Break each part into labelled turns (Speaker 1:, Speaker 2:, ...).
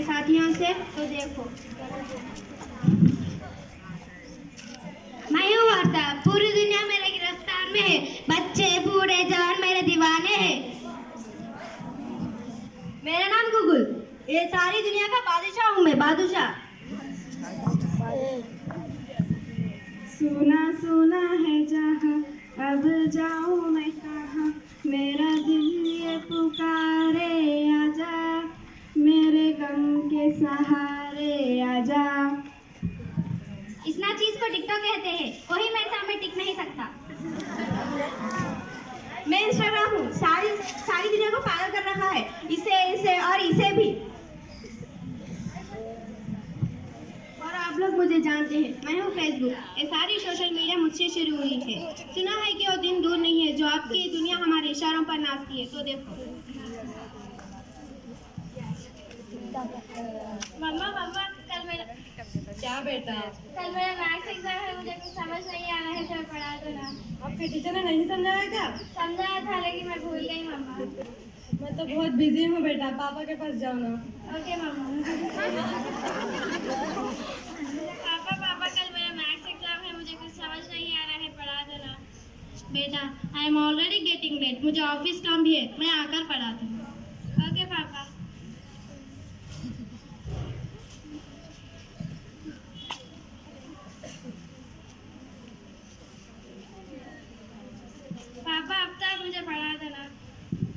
Speaker 1: अपने साथियों से, तो देखो मैं हूँ वार्ता, पूरी दुनिया मेरे गिरफ्तार में है, बच्चे बूढ़े जवान मेरे दीवाने हैं। मेरा नाम गुगल, ये सारी दुनिया का बादशाह हूँ मैं, बादशाह। सुना सुना है जहाँ, अब जाऊँ मैं कहाँ, मेरा दिल ये पुकारे आजा, मेरे गम के सहारे आजा। इस ना चीज को टिकटॉक कहते हैं, कोई मेरे सामने टिक नहीं सकता। मैं इंस्टाग्राम हूँ, सारी दुनिया को पागल कर रखा है, इसे और इसे भी। और आप लोग मुझे जानते हैं, मैं हूँ फेसबुक, ये सारी सोशल मीडिया मुझसे शुरू हुई है। सुना है कि वो दिन दूर नहीं है जो आपकी दुनिया हमारे इशारों पर नाचती है, तो देखो। मम्मा कल मेरा
Speaker 2: क्या बेटा?
Speaker 1: कल मेरा मैथ्स एग्जाम है, मुझे कुछ समझ नहीं आ रहा है, तो पढ़ा दो ना।
Speaker 2: आपके टीचर ने नहीं समझाया क्या?
Speaker 1: समझाया था लेकिन मैं भूल गई मम्मा।
Speaker 2: मैं तो बहुत बिजी हूँ बेटा, पापा के पास जाओ ना।
Speaker 1: ओके मम्मा। पापा कल मेरा मैथ्स एग्जाम है, मुझे कुछ समझ नहीं आ रहा है, पढ़ा दो ना। बेटा I am already getting late, मुझे ऑफिस काम भी है, मैं आकर पढ़ा दूँ। ओके पापा। पापा अब तक मुझे पढ़ा देना।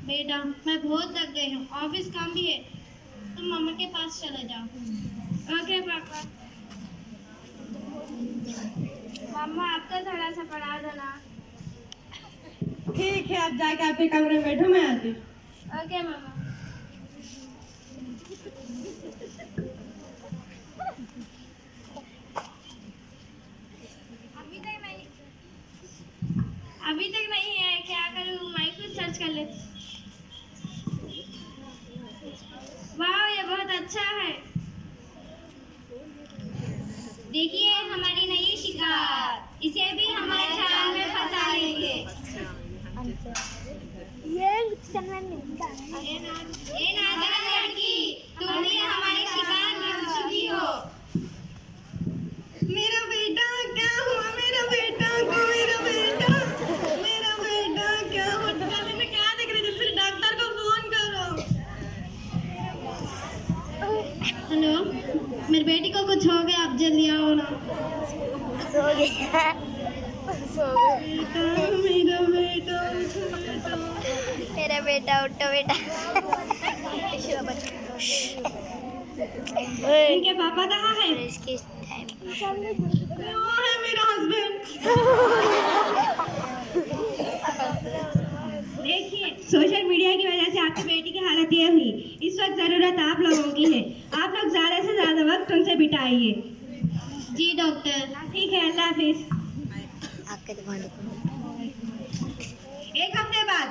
Speaker 1: बेटा मैं बहुत थक गई हूँ, ऑफिस काम भी है, तुम मम्मा के पास चले जाओ। ओके पापा। मम्मा अब तो थोड़ा सा पढ़ा देना।
Speaker 2: ठीक है, आप जाके आपके कमरे में बैठो, मैं आती।
Speaker 1: ओके मम्मा। अभी तक नहीं है, क्या करूँ? मैं कुछ सर्च कर लेती। वाह ये बहुत अच्छा है। देखिए हमारी नई शिकार, इसे भी हमारे जाल में फंसा लेंगे। ये नादान लड़की, तुम ही हमारी शिकार बन चुकी हो।
Speaker 2: मेरा बेटा क्या हुआ? मेरा बेटा को, मेरा बेटा क्या हुआ? गले में क्या दिख रही है? जल्दी डॉक्टर को फोन करो।
Speaker 1: हेलो, मेरी बेटी को कुछ हो गया, आप जल्दी आओ ना।
Speaker 3: सो गया। मेरा बेटा उठो बेटा।
Speaker 1: इनके पापा कहाँ हैं?
Speaker 3: इसके टाइम
Speaker 2: कौन है मेरा हस्बैंड?
Speaker 1: देखिए सोशल मीडिया की वजह से आपकी बेटी की हालत ये हुई। इस वक्त जरूरत आप लोगों की है, आप लोग ज्यादा से ज्यादा वक्त उनसे बिताइए। जी डॉक्टर। ठीक है, अल्लाह हाफिज।
Speaker 3: आपके तो
Speaker 1: एक हफ्ते बाद।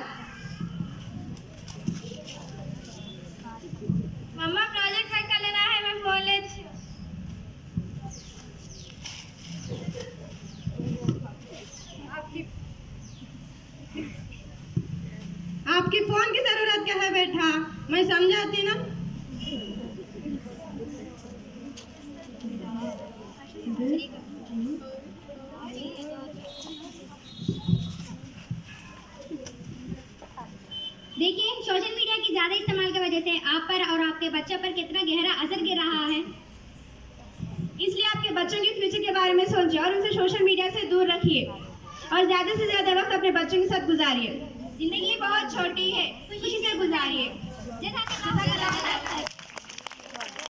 Speaker 1: मम्मा प्रोजेक्ट वर्क कर लेना है, मैं फोन लेती हूँ।
Speaker 2: आपकी फोन की जरूरत क्या है बेटा? मैं समझाती ना।
Speaker 1: देखिए सोशल मीडिया की ज्यादा इस्तेमाल की वजह से आप पर और आपके बच्चों पर कितना गहरा असर गिर रहा है। इसलिए आपके बच्चों के फ्यूचर के बारे में सोचिए और उनसे सोशल मीडिया से दूर रखिए और ज्यादा से ज्यादा वक्त अपने बच्चों के साथ गुजारिए। जिंदगी बहुत छोटी है, खुशी से गुजारिए। जैसा